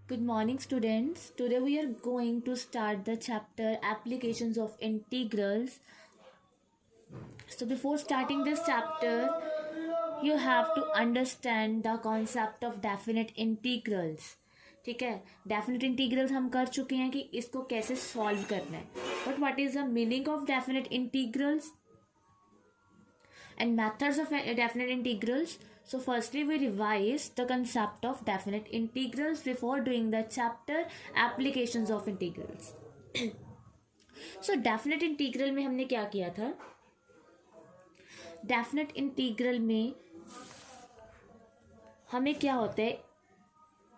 Good morning, students. Today we are going to start the chapter Applications of Integrals. So, before starting this chapter, you have to understand the concept of definite integrals. ठीक है, definite integrals हम कर चुके हैं कि इसको कैसे solve करना है. But what is the meaning of definite integrals and methods of definite integrals. So firstly we revise the concept of definite integrals before doing the chapter applications of integrals. So definite integral में हमने क्या किया था. definite integral में हमें क्या होता है,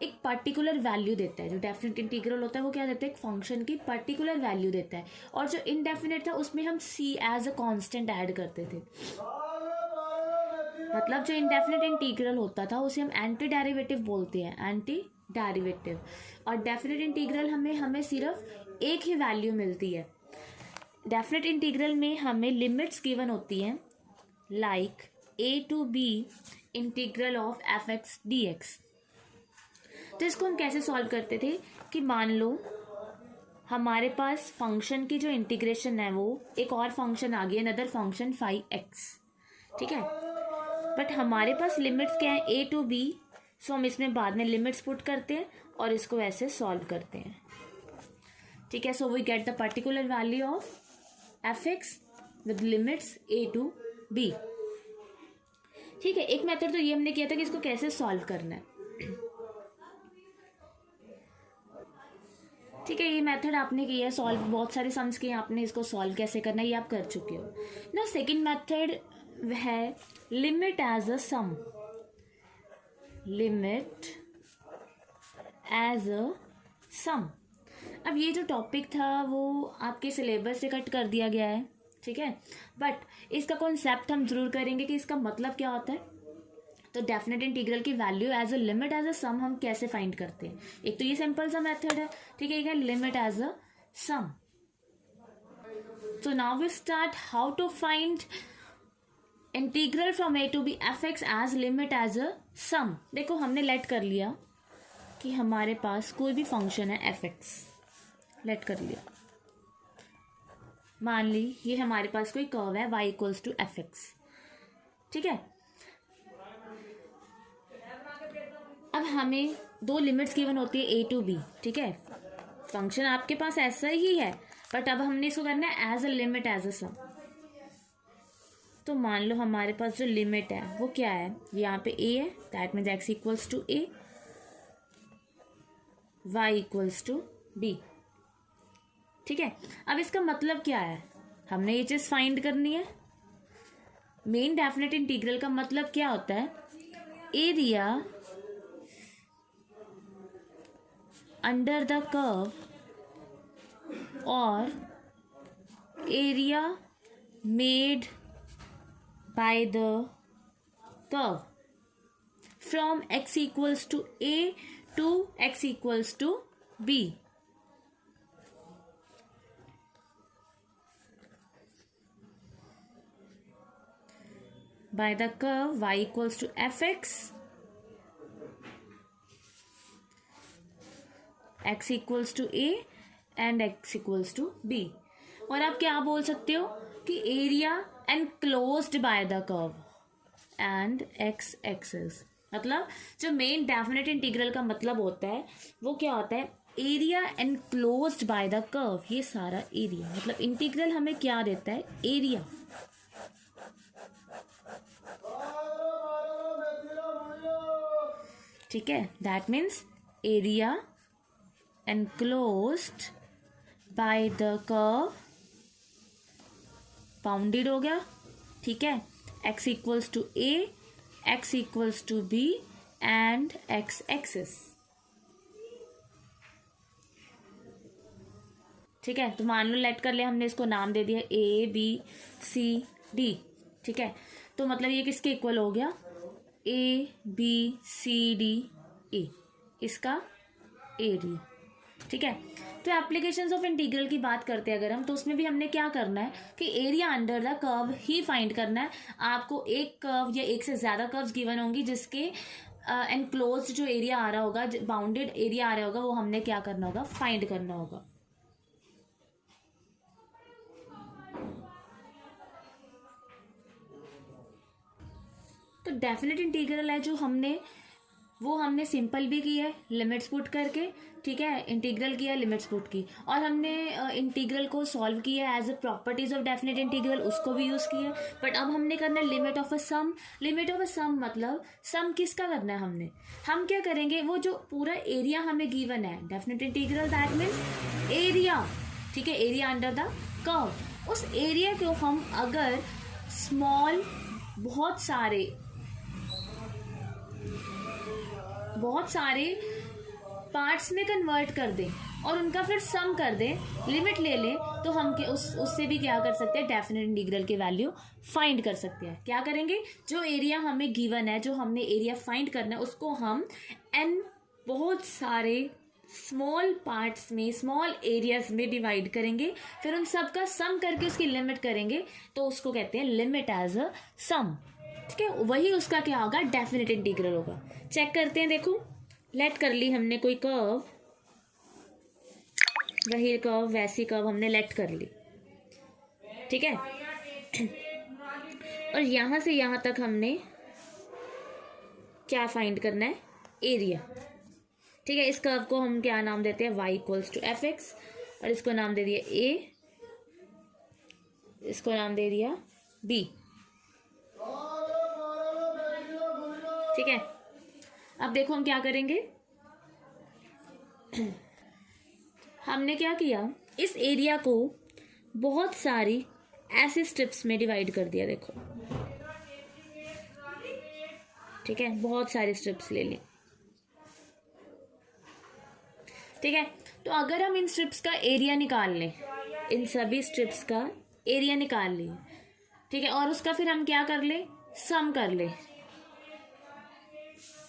एक पर्टिकुलर वैल्यू देता है. जो डेफिनेट इंटीग्रल होता है वो क्या देता है, एक फंक्शन की पर्टिकुलर वैल्यू देता है. और जो इनडेफिनेट था उसमें हम सी एज अ कांस्टेंट ऐड करते थे. मतलब जो इंडेफिनेट इंटीग्रल होता था उसे हम एंटी डेरिवेटिव बोलते हैं, एंटी डेरिवेटिव. और डेफिनेट इंटीग्रल हमें सिर्फ एक ही वैल्यू मिलती है. डेफिनेट इंटीग्रल में हमें लिमिट्स गिवन होती हैं, like a to b integral of F x D x. तो इसको हम कैसे सॉल्व करते थे कि मान लो हमारे पास फंक्शन की जो इंटीग्रेशन है वो एक और फंक्शन आ गया, अनदर फंक्शन 5x. ठीक है, बट हमारे पास लिमिट्स क्या है, a to b. सो हम इसमें बाद में लिमिट्स पुट करते हैं और इसको ऐसे सॉल्व करते हैं. ठीक है, so we get the particular value of F X with limits a to b. ठीक है, एक मेथड तो ये हमने किया था कि इसको कैसे सॉल्व करना है. ठीक है, ये मेथड आपने किया है सॉल्व, बहुत सारे सम्स किए आपने. इसको सॉल्व कैसे करना है ये आप कर चुके हो ना. सेकंड मेथड है limit as a sum. Limit as a sum. अब ये जो टॉपिक था वो आपके सिलेबस से कट कर दिया गया है. ठीक है, बट इसका कॉन्सेप्ट हम जरूर करेंगे कि इसका मतलब क्या होता है. तो डेफिनेट इंटीग्रल की value as a limit as a sum हम कैसे फाइंड करते हैं. एक तो ये सिंपल सा मेथड है. ठीक है, limit as a sum. So now we start how to find integral from a to b fx as limit as a sum. देखो हमने लेट कर लिया कि हमारे पास कोई भी फंक्शन है fx. लेट कर लिया, मान ली ये हमारे पास कोई कर्व है y इक्वल्स टू fx. ठीक है, अब हमें दो लिमिट्स गिवन होती है a to b. ठीक है, फंक्शन आपके पास ऐसा ही है बट अब हमने इसको करना है as a limit as a sum. तो मान लो हमारे पास जो लिमिट है वो क्या है, यहाँ पे a है, that means x equals to a, y equals to b. ठीक है, अब इसका मतलब क्या है, हमने ये चीज फाइंड करनी है. मेन डेफिनेट इंटीग्रल का मतलब क्या होता है, एरिया अंडर द कर्व और area made by the curve from x equals to a to x equals to b. By the curve y equals to fx, x equals to a and x equals to b. और आप क्या बोल सकते हो कि area enclosed bye the curve and x axis. मतलब जो main definite integral का मतलब होता है वो क्या होता है, area enclosed bye the curve. ये सारा एरिया मतलब इंटीग्रल हमें क्या देता है, एरिया. ठीक है, that means area enclosed by the curve bounded हो गया. ठीक है, x equals to a, x equals to b and x axis. ठीक है, तो मान लो लेट कर लिया हमने, इसको नाम दे दिया a b c d. ठीक है, तो मतलब ये किसके इक्वल हो गया, a b c d a, इसका एरिया. ठीक है, तो एप्लीकेशंस ऑफ इंटीग्रल की बात करते हैं अगर हम, तो उसमें भी हमने क्या करना है कि area under the curve he find करना है. आपको एक कर्व या एक से ज़्यादा कर्व्स गिवन होंगी जिसके एनक्लोज जो एरिया आ रहा होगा, बाउंडेड एरिया आ रहा होगा, वो हमने क्या करना होगा, फाइंड करना होगा। तो डेफिनेट इंटीग्रल है जो हमने, वो हमने सिंपल भी की है लिमिट्स पुट करके, ठीक है, इंटीग्रल किया, लिमिट्स पुट की, और हमने इंटीग्रल को सॉल्व किया as a properties of definite integral, उसको भी यूज़ किया। बट अब हमने करना है limit of a sum. Limit of a sum मतलब सम किसका करना है हमने, हम क्या करेंगे, वो जो पूरा एरिया हमें गिवन है, definite integral that means area, ठीक है, एरिया अंडर द कर्व, उस एरिया को हम अगर स्मॉल बहुत सारे पार्ट्स में कन्वर्ट कर दें और उनका फिर सम कर दें, लिमिट ले लें, तो हम उससे भी क्या कर सकते हैं, डेफिनेट इंटीग्रल की वैल्यू फाइंड कर सकते हैं। क्या करेंगे, जो एरिया हमें गिवन है, जो हमने एरिया फाइंड करना है, उसको हम एन बहुत सारे स्मॉल पार्ट्स में, स्मॉल एरियाज में डिवाइड करेंगे, फिर उन सब का सम करके उसकी लिमिट करेंगे, तो उसको कहते हैं लिमिट एज अ सम, ठीक है। वही उसका क्या होगा, डेफिनेट इंटीग्रल होगा। चेक करते हैं, देखो लेट कर ली हमने कोई कर्व, वही कर्व, वैसी कर्व हमने लेट कर ली, ठीक है, और यहां से यहां तक हमने क्या फाइंड करना है, एरिया, ठीक है। इस कर्व को हम क्या नाम देते हैं, y equals to F X, और इसको नाम दे दिया a, इसको नाम दे दिया b, ठीक है। अब देखो हम क्या करेंगे, हमने क्या किया, इस एरिया को बहुत सारी ऐसे स्ट्रिप्स में डिवाइड कर दिया, देखो, ठीक है, बहुत सारी स्ट्रिप्स ले ली, ठीक है। तो अगर हम इन स्ट्रिप्स का एरिया निकाल लें, इन सभी स्ट्रिप्स का एरिया निकाल लें, ठीक है, और उसका फिर हम क्या कर ले, सम कर ले,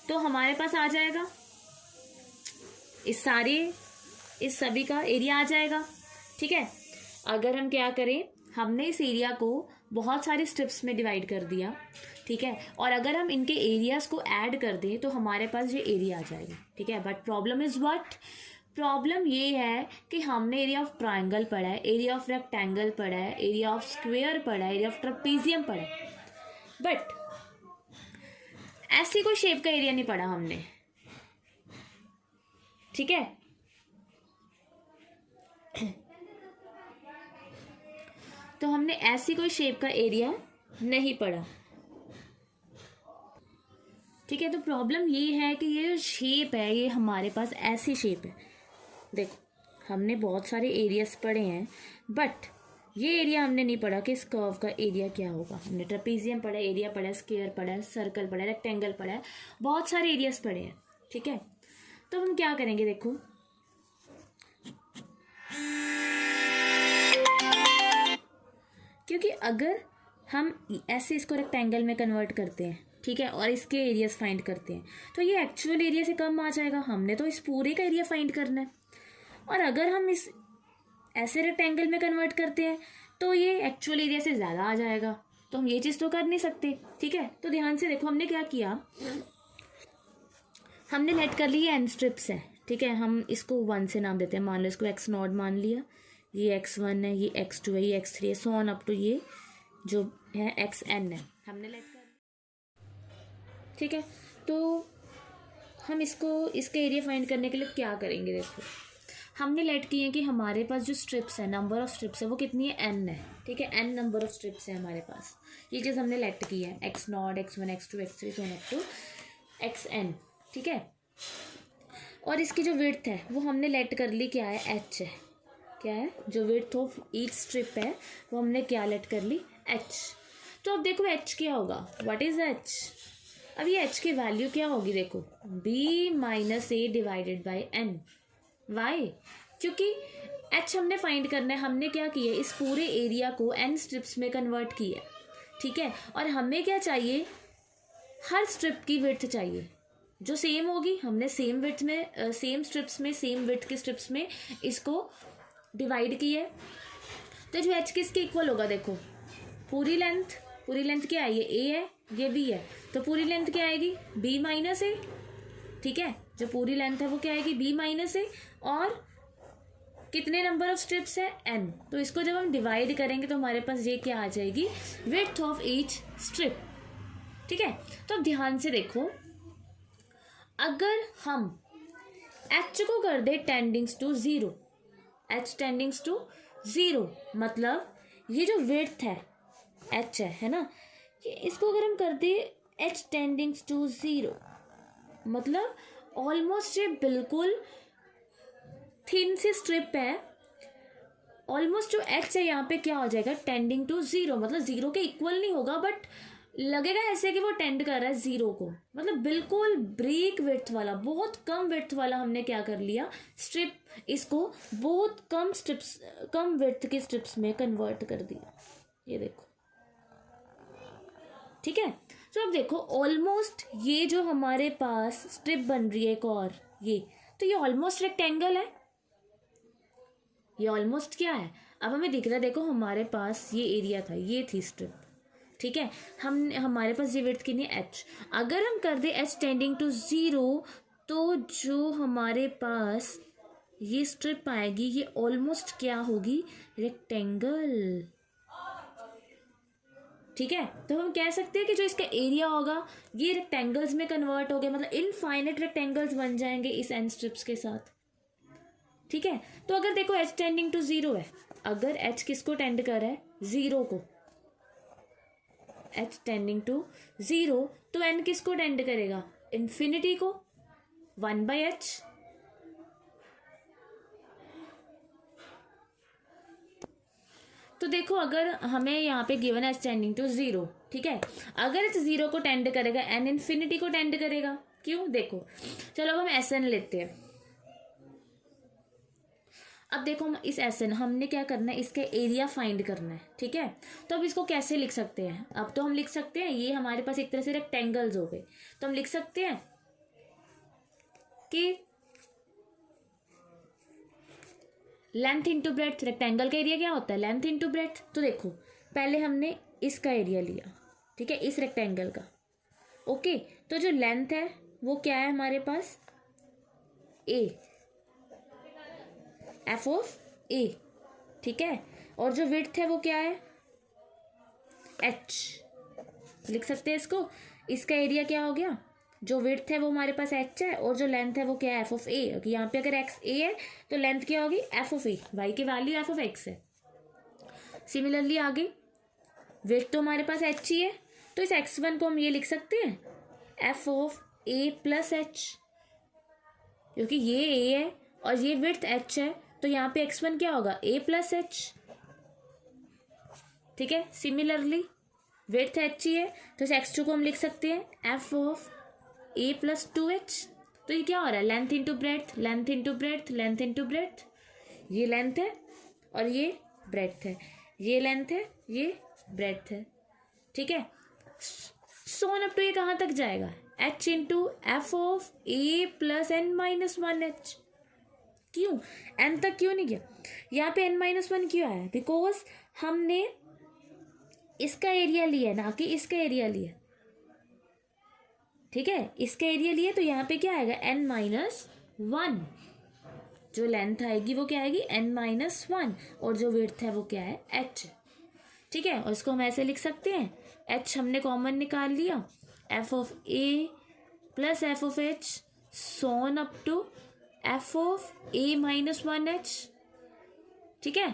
तो हमारे पास आ जाएगा इस सभी का एरिया आ जाएगा, ठीक है। अगर हम क्या करें, हमने इस एरिया को बहुत सारे स्ट्रिप्स में डिवाइड कर दिया, ठीक है, और अगर हम इनके एरियाज को ऐड कर दें तो हमारे पास ये एरिया आ जाएगा, ठीक है। But problem is what, problem ये है कि हमने एरिया ऑफ ट्राइंगल पढ़ा है, एरिया ऑफ रेक्टेंगल पढ़ा है, एरिया ऑफ स्क्वायर पढ़ा है, एरिया ऑफ ट्रेपेजियम पढ़ा है, बट ऐसी कोई शेप का एरिया नहीं पढ़ा हमने, ठीक है। तो हमने ऐसी कोई शेप का एरिया नहीं पढ़ा, ठीक है। तो प्रॉब्लम ये है कि ये जो शेप है, ये हमारे पास ऐसी शेप है, देखो हमने बहुत सारे एरियाज पढ़े हैं, बट ये एरिया हमने नहीं पढ़ा कि इस कर्व का एरिया क्या होगा। हमने ट्रेपेजियम पढ़ा है, एरिया पढ़ा है, स्क्वायर पढ़ा है, सर्कल पढ़ा है, रेक्टेंगल पढ़ा है, बहुत सारे एरियाज पढ़े हैं, ठीक है। तो हम क्या करेंगे, देखो क्योंकि अगर हम ऐसे इसको रेक्टेंगल में कन्वर्ट करते हैं, ठीक है, और इसके एरियाज फाइंड करते हैं, तो ये एक्चुअल एरिया से कम आ जाएगा, हमने तो इस पूरे का एरिया फाइंड करना है। और अगर हम इस ऐसे रेक्टेंगल में कन्वर्ट करते हैं तो ये एक्चुअल एरिया से ज़्यादा आ जाएगा, तो हम ये चीज़ तो कर नहीं सकते, ठीक है। तो ध्यान से देखो हमने क्या किया, हमने लेट कर ली एन स्ट्रिप्स है, ठीक है, हम इसको 1 से नाम देते हैं, मान लो इसको x0 मान लिया, ये x1 है, ये x2 है, ये x3 है, सो ऑन अप टू ये जो है xn है, हमने लेट कर, ठीक है। तो हम इसके एरिया फाइंड करने के लिए क्या करेंगे, देखो हमने लेट किए हैं कि हमारे पास जो स्ट्रिप्स है, नंबर ऑफ स्ट्रिप्स है वो कितनी है, n है, ठीक है, n नंबर ऑफ स्ट्रिप्स है हमारे पास, ये चीज़ हमने लेट की है, x0 x1 x2 x3 so on up to xn, ठीक है। और इसकी जो विड्थ है वो हमने लेट कर ली, क्या है, h है, क्या है, जो विड्थ ऑफ ईच स्ट्रिप है वो हमने क्या लेट कर ली, h। तो अब देखो h क्या होगा, व्हाट इज h, अब ये h की वैल्यू क्या होगी, देखो b minus a divided by n, why, क्योंकि h हमने फाइंड करना है, हमने क्या किया, इस पूरे एरिया को n स्ट्रिप्स में कन्वर्ट किया, ठीक है, और हमें क्या चाहिए, हर स्ट्रिप की विड्थ चाहिए जो सेम होगी, हमने सेम विड्थ में, सेम स्ट्रिप्स में, सेम विड्थ के स्ट्रिप्स में इसको डिवाइड किया है, तो जो h किसके इक्वल होगा, देखो पूरी लेंथ क्या है, ये a है, ये बी है, तो पूरी लेंथ क्या आएगी, बी माइनस ए। ठीक है, जो पूरी लेंथ है वो क्या आएगी, बी माइनस ए। और कितने नंबर ऑफ स्ट्रिप्स है, एन। तो इसको जब हम डिवाइड करेंगे तो हमारे पास ये क्या आ जाएगी, विड्थ ऑफ ईच स्ट्रिप। ठीक है, तो अब ध्यान से देखो, अगर हम एच को कर दे tendings to zero, h tendings to zero, मतलब ये जो विड्थ है एच है ना, ये इसको अगर हम कर दे एच टेंडिंग्स टू जीरो, मतलब ऑलमोस्ट ये बिल्कुल थिन सी स्ट्रिप है, ऑलमोस्ट जो एच है यहाँ पे क्या हो जाएगा, टेंडिंग टू जीरो, मतलब जीरो के इक्वल नहीं होगा बट लगेगा ऐसे कि वो टेंड कर रहा है जीरो को, मतलब बिल्कुल ब्रेक विड्थ वाला, बहुत कम विड्थ वाला हमने क्या कर लिया, स्ट्रिप, इसको बहुत कम स्ट्रिप्स, कम विड्थ के स्ट्रिप्स में कन्वर्ट कर दिया। ये देखो, ठीक है। तो अब देखो ऑलमोस्ट ये जो हमारे पास स्ट्रिप बन रही है एक और, ये तो ये ऑलमोस्ट रेक्टेंगल है, ये ऑलमोस्ट क्या है, अब हमें दिख रहा है, देखो हमारे पास ये एरिया था, ये थी स्ट्रिप। ठीक है, हमारे पास ये विड्थ कितनी है, एच। अगर हम कर दे एच टेंडिंग टू जीरो, तो जो हमारे पास ये स्ट्रिप आएगी ये ऑलमोस्ट क्या होगी, रेक्टेंगल। ठीक है, तो हम कह सकते हैं कि जो इसका एरिया होगा ये रेक्टेंगल्स में कन्वर्ट हो गया, मतलब इनफाइनाइट रेक्टेंगल्स बन जाएंगे इस एन स्ट्रिप्स के साथ। ठीक है, तो अगर देखो एच टेंडिंग टू जीरो है, अगर एच किसको टेंड कर रहा है, जीरो को, एच टेंडिंग टू जीरो, तो एन किसको टेंड करेगा, इन्फिनिटी को, 1/h। तो देखो अगर हमें यहाँ पे गिवन है एच टेंडिंग टू जीरो, ठीक है, अगर एच जीरो को टेंड करेगा, एन इन्फिनिटी को टेंड करेगा, क्यों, देखो चलो अब हम एस एन लेते हैं। अब देखो हम इस एस एन, हमने क्या करना है, इसका एरिया फाइंड करना है। ठीक है, तो अब इसको कैसे लिख सकते हैं, अब तो हम लिख सकते हैं, ये हमारे पास एक तरह से रेक्टेंगल्स हो गए, तो हम लिख सकते हैं कि लेंथ इंटू ब्रेड्थ, रेक्टेंगल का एरिया क्या होता है, लेंथ इंटू ब्रेड्थ। तो देखो पहले हमने इसका एरिया लिया, ठीक है, इस रेक्टेंगल का, ओके, तो जो लेंथ है वो क्या है हमारे पास, ए, एफ ऑफ ए। ठीक है, और जो विड्थ है वो क्या है, एच, लिख सकते हैं इसको, इसका एरिया क्या हो गया, जो विड्थ है वो हमारे पास एच है, और जो लेंथ है वो क्या है, एफ ऑफ ए। यहाँ पे अगर एक्स ए है तो लेंथ क्या होगी, एफ ऑफ ए, वाई की वैल्यू एफ ऑफ एक्स है। सिमिलरली आगे विड्थ तो हमारे पास एच ही है, तो इस एक्स वन को हम ये लिख सकते हैं, F of A plus H, क्योंकि ये ए है और ये विड्थ एच है, तो यहाँ पे एक्स वन क्या होगा, ए प्लस एच। ठीक है, सिमिलरली विड्थ एच ही है, तो इस एक्स टू को हम लिख सकते हैं F of A plus two H. तो ये क्या हो रहा है, length into breadth, length into breadth, length into breadth, ये लेंथ है और ये ब्रेड्थ है, ये लेंथ है ये ब्रेड्थ है। ठीक है, सो ऑन अप टू ये कहाँ तक जाएगा, H into F of A plus N minus one H. क्यों, एन तक क्यों नहीं गया, यहाँ पे एन माइनस वन क्यों आया, बिकॉज हमने इसका एरिया लिया ना कि इसका एरिया लिया। ठीक है, इसका एरिया लिया, तो यहाँ पे क्या आएगा, एन माइनस वन, जो लेंथ आएगी वो क्या आएगी, एन माइनस वन, और जो विड्थ है वो क्या है, एच। ठीक है, और इसको हम ऐसे लिख सकते हैं, एच हमने कॉमन निकाल लिया, F of A plus F of H so on up to F of A minus one H. ठीक है,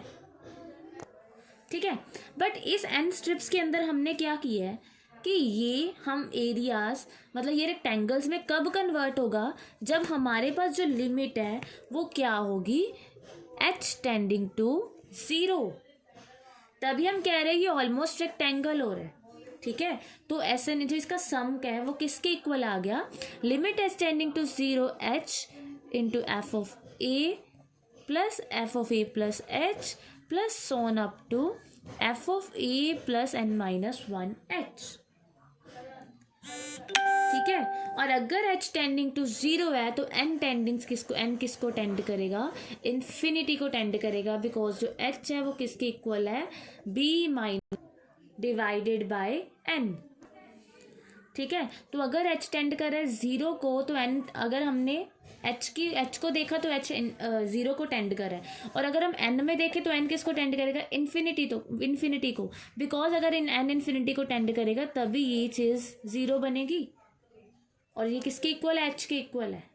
ठीक है, बट इस एन स्ट्रिप्स के अंदर हमने क्या किया है कि ये हम एरियाज, मतलब ये रेक्टेंगल्स में कब कन्वर्ट होगा, जब हमारे पास जो लिमिट है वो क्या होगी, एच टेंडिंग टू जीरो, तभी हम कह रहे हैं ये ऑलमोस्ट रेक्टेंगल हो रहा है। ठीक है, तो ऐसे नहीं, जो इसका सम क्या है वो किसके इक्वल आ गया, limit H tending to zero H into F of A plus F of A plus H plus so on up to F of A plus N minus one H. ठीक है, और अगर एच टेंडिंग टू जीरो है तो N टेंडिंग्स किसको, N किसको tend करेगा, infinity को टेंड करेगा, बिकॉज जो एच है वो किसके इक्वल है, B minus divided by N. ठीक है, तो अगर एच टेंड कर रहा है ज़ीरो को तो एन, अगर हमने एच को देखा तो एच ज़ीरो को टेंड कर रहा है, और अगर हम एन में देखें तो एन किसको टेंड करेगा, इन्फिनिटी को, बिकॉज अगर एन इन्फिनिटी को टेंड करेगा तभी ये चीज़ ज़ीरो बनेगी, और ये किसके इक्वल है, एच के इक्वल है।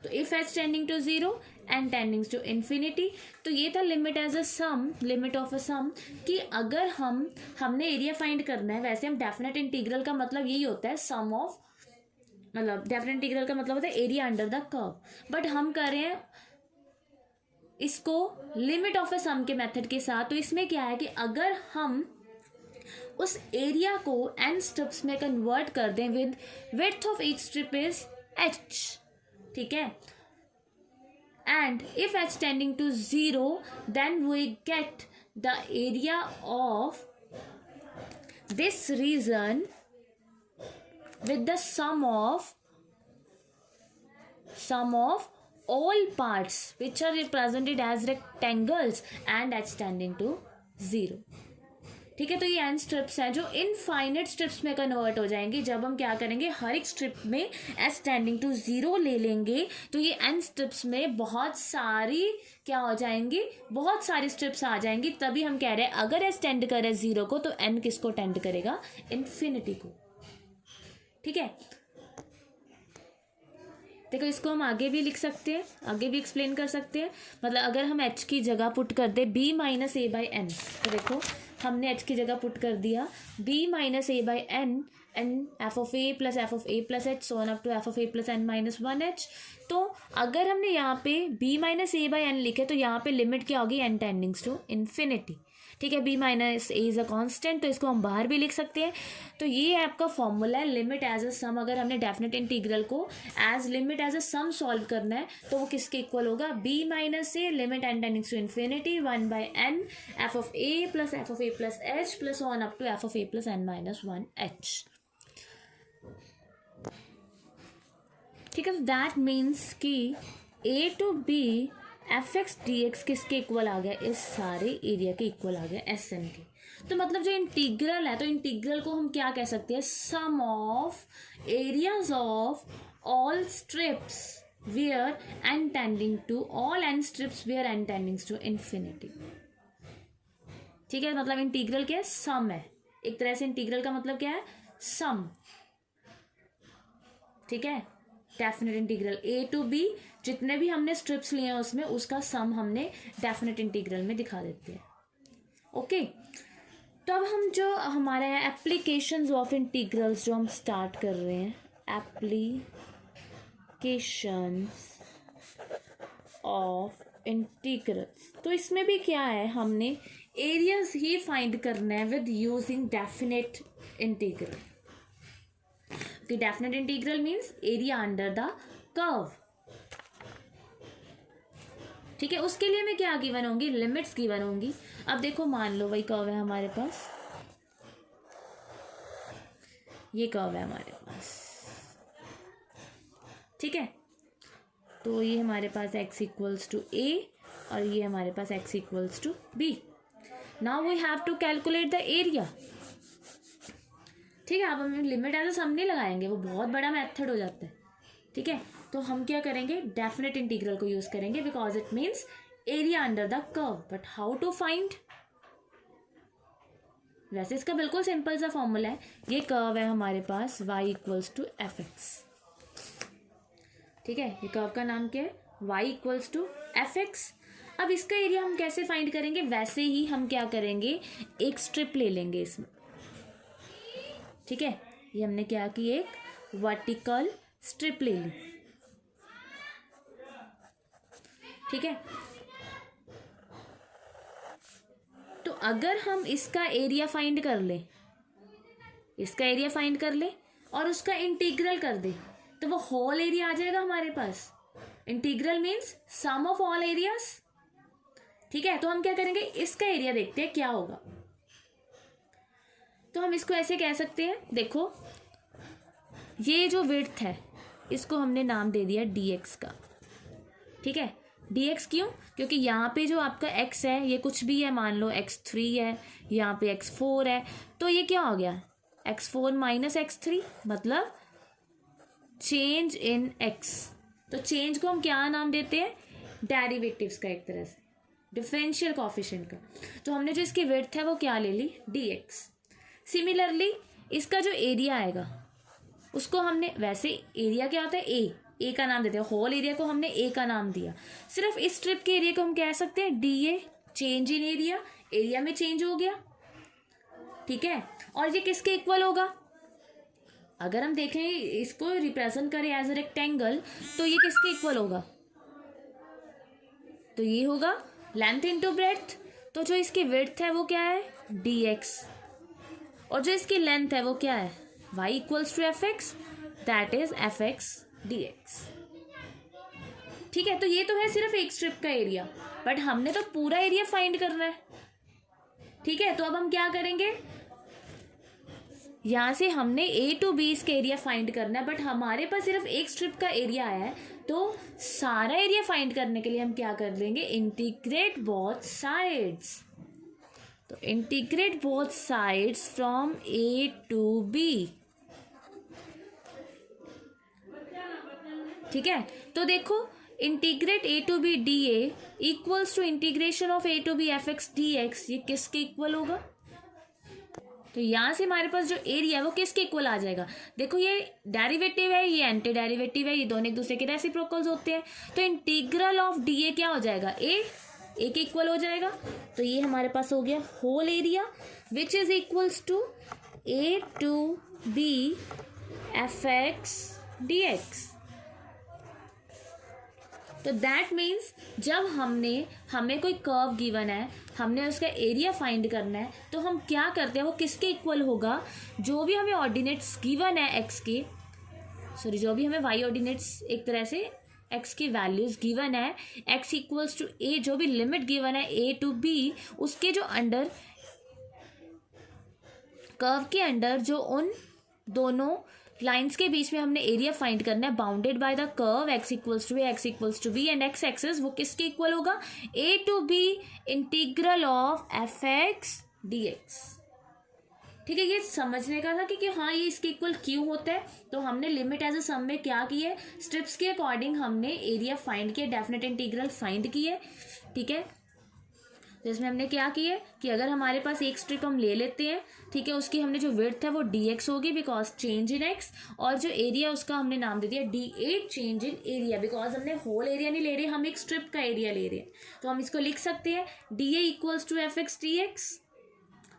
तो if h tending to zero and tending to infinity, तो ये था limit as a sum, limit of a sum, कि अगर हमने एरिया फाइंड करना है, वैसे हम डेफिनेट इंटीग्रल का मतलब यही होता है सम ऑफ, मतलब डेफिनेट इंटीग्रल का मतलब होता है area under the curve, but हम कर रहे हैं इसको लिमिट ऑफ अ सम के मेथड के साथ। तो इसमें क्या है कि अगर हम उस एरिया को एन स्ट्रिप्स में कन्वर्ट कर दें with width of each strip is H, ठीक है, and if h tending to 0 then we get the area of this region with the sum of all parts which are represented as rectangles and h tending to 0, ठीक है। तो ये N strips हैं जो infinite strips में convert हो जाएंगी जब हम क्या करेंगे, हर एक स्ट्रिप में एस टेंडिंग टू ज़ीरो ले लेंगे, तो ये एन स्ट्रिप्स में बहुत सारी क्या हो जाएंगी, बहुत सारी स्ट्रिप्स आ जाएंगी, तभी हम कह रहे हैं अगर एस टेंड करे ज़ीरो को तो एन किसको टेंड करेगा, इन्फिनिटी को, ठीक है। देखो इसको हम आगे भी लिख सकते हैं, आगे भी एक्सप्लेन कर सकते हैं, मतलब अगर हम एच की जगह पुट कर दे b minus A by N, तो देखो हमने एच की जगह पुट कर दिया b minus A by N F of A plus H so on up to F of A plus N minus one H. तो अगर हमने यहाँ पे b minus A by N लिखे तो यहाँ पे लिमिट क्या होगी, एन टेंडिंग्स टू इन्फिनिटी, ठीक है। b minus A is a constant, तो इसको हम बाहर भी लिख सकते हैं। तो ये आपका फॉर्मूला है लिमिट एज अ सम। अगर हमने डेफिनेट इंटीग्रल को as limit as a sum solve करना है तो वो किसके इक्वल होगा, b minus a limit n tendings to infinity 1 by N F of A plus H plus on up to F of A plus N minus one H, ठीक है। That means कि a to B F x D x किसके equal आ गया, इस सारे area के equal आ गया, एस एन के। तो मतलब जो इंटीग्रल है, तो इंटीग्रल को हम क्या कह सकते हैं, sum of areas of all strips where n tending to all n strips where n tendings to infinity, ठीक है। मतलब इंटीग्रल क्या है, सम है, एक तरह से इंटीग्रल का मतलब क्या है, सम, ठीक है। Definite integral A to B जितने भी हमने स्ट्रिप्स लिए हैं उसमें उसका सम हमने डेफिनेट इंटीग्रल में दिखा देते हैं, ओके। तो अब हम जो हमारे यहाँ एप्लीकेशंस ऑफ इंटीग्रल्स जो हम स्टार्ट कर रहे हैं, एप्लीकेशंस ऑफ इंटीग्रल्स, तो इसमें भी क्या है, हमने एरियाज ही फाइंड करना है विद यूजिंग डेफिनेट इंटीग्रल, कि definite integral means area under the curve, ठीक है। उसके लिए मैं क्या गिवन होंगी, लिमिट्स गिवन होंगी। अब देखो मान लो वही कर्व है हमारे पास, ये कर्व है हमारे पास, ठीक है। तो ये हमारे पास x इक्वल्स टू a और ये हमारे पास x equals to b। Now we have to calculate the area, ठीक है। अब हम लिमिट एज अ सम नहीं लगाएंगे, वो बहुत बड़ा मेथड हो जाता है, ठीक है। तो हम क्या करेंगे, डेफिनेट इंटीग्रल को यूज करेंगे because it means area under the curve. But how to find, वैसे इसका बिल्कुल सिंपल सा फॉर्मूला है, ये कर्व है हमारे पास y equals to F X, ठीक है। ये कर्व का नाम क्या है, y equals to F X. अब इसका एरिया हम कैसे फाइंड करेंगे, वैसे ही हम क्या करेंगे, एक स्ट्रिप ले लेंगे इसमें, ठीक है। ये हमने क्या की, एक वर्टिकल स्ट्रिप ले ली, ठीक है। तो अगर हम इसका एरिया फाइंड कर ले, इसका एरिया फाइंड कर ले और उसका इंटीग्रल कर दे, तो वो होल एरिया आ जाएगा हमारे पास। Integral means sum of all areas, ठीक है। तो हम क्या करेंगे, इसका एरिया देखते हैं क्या होगा। तो हम इसको ऐसे कह सकते हैं, देखो ये जो विड्थ है इसको हमने नाम दे दिया dx का, ठीक है। dx क्यों, क्योंकि यहाँ पे जो आपका x है ये कुछ भी है, मान लो x3 है, यहाँ पे x4 है, तो ये क्या हो गया, x4 माइनस x3 मतलब चेंज इन x। तो चेंज को हम क्या नाम देते हैं, डेरिवेटिव्स का, एक तरह से डिफरेंशियल कोफिशिएंट का। तो हमने जो इसकी विड्थ है वो क्या ले ली, dx। सिमिलरली इसका जो एरिया आएगा उसको हमने, वैसे एरिया क्या होता है, ए का नाम देते हैं, होल एरिया को हमने ए का नाम दिया। सिर्फ इस स्ट्रिप के एरिया को हम कह सकते हैं dA, change in area, area में चेंज हो गया, ठीक है। और ये किसके इक्वल होगा, अगर हम देखें इसको रिप्रेजेंट करें एज ए रेक्टेंगल तो ये किसके इक्वल होगा, तो ये होगा लेंथ इंटू ब्रेड्थ। तो जो इसकी विड्थ है वो क्या है, dx, और जो इसकी लेंथ है वो क्या है, y equals to fx, that is fx dx। ठीक है, तो ये तो है सिर्फ एक स्ट्रिप का एरिया, बट हमने तो पूरा एरिया फाइंड करना है, ठीक है। तो अब हम क्या करेंगे, यहाँ से हमने ए टू बी इसका एरिया फाइंड करना है, बट हमारे पास सिर्फ एक स्ट्रिप का एरिया आया है, तो सारा एरिया फाइंड करने के लिए हम क्या कर लेंगे, इंटीग्रेट बोथ साइड्स। तो integrate both sides from A to B, ठीक है। तो देखो integrate A to B D A equals to integration of A to B F x D X, ये किसके इक्वल होगा, तो यहाँ से हमारे पास जो एरिया है वो किसके इक्वल आ जाएगा। देखो ये डेरिवेटिव है, ये एंटी डेरिवेटिव है, ये दोनों एक दूसरे के रेसिप्रोकल्स होते हैं, तो इंटीग्रल ऑफ डी ए क्या हो जाएगा, ए के इक्वल हो जाएगा। तो ये हमारे पास हो गया whole area which is equals to A to B F x D x. तो दैट मीन्स जब हमें कोई कर्व गिवन है, हमने उसका एरिया फाइंड करना है, तो हम क्या करते हैं, वो किसके इक्वल होगा, जो भी हमें ऑर्डिनेट्स गिवन है एक्स के, सॉरी जो भी हमें वाई ऑर्डिनेट्स एक तरह से एक्स की वैल्यूज गिवन है, एक्स इक्वल्स टू ए, जो भी लिमिट गिवन है ए टू बी, उसके जो अंडर कर्व के अंडर जो उन दोनों लाइन्स के बीच में हमने एरिया फाइंड करना है, bounded by the curve x equals to a, x equals to b and x axis वो किसके इक्वल होगा, a to b integral of F x D x. ठीक है, ये समझने का था कि हाँ ये इसके इक्वल क्यों होता है। तो हमने लिमिट एज अ सम में क्या की है, स्ट्रिप्स के अकॉर्डिंग हमने एरिया फाइंड किया, डेफिनेट इंटीग्रल फाइंड की है, ठीक है। तो इसमें हमने क्या किया है कि अगर हमारे पास एक स्ट्रिप हम ले लेते हैं, ठीक है, उसकी हमने जो विड्थ है वो dx होगी बिकॉज चेंज इन x, और जो एरिया उसका हमने नाम दे दिया dA, change in area, because हमने होल एरिया नहीं ले रहे, हम एक स्ट्रिप का एरिया ले रहे हैं। तो हम इसको लिख सकते हैं dA equals to F x D x,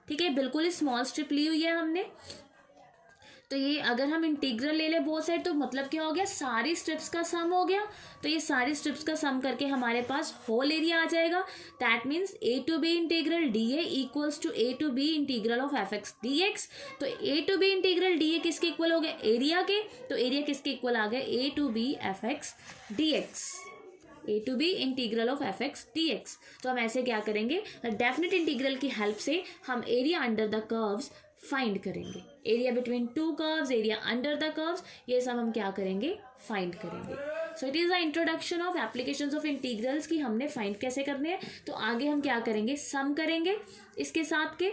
ठीक है, बिल्कुल ही स्मॉल स्ट्रिप ली हुई है हमने। तो ये अगर हम इंटीग्रल ले ले बोथ साइड, तो मतलब क्या हो गया, सारी स्ट्रिप्स का सम हो गया। तो ये सारी स्ट्रिप्स का सम करके हमारे पास होल एरिया आ जाएगा। That means a to b integral d A equals to A to b integral of F x D x. तो a to b integral d a किसके इक्वल हो गया, एरिया के, तो एरिया किसके इक्वल आ गया, a to B F x D x, a to b integral of F x D x. तो हम ऐसे क्या करेंगे, डेफिनेट इंटीग्रल की हेल्प से हम area under the curves find करेंगे, area between two curves, area under the curves, ये सब हम क्या करेंगे, फाइंड करेंगे। So it is the introduction of applications of integrals की हमने फाइंड कैसे करने हैं। तो आगे हम क्या करेंगे, सम करेंगे इसके साथ के,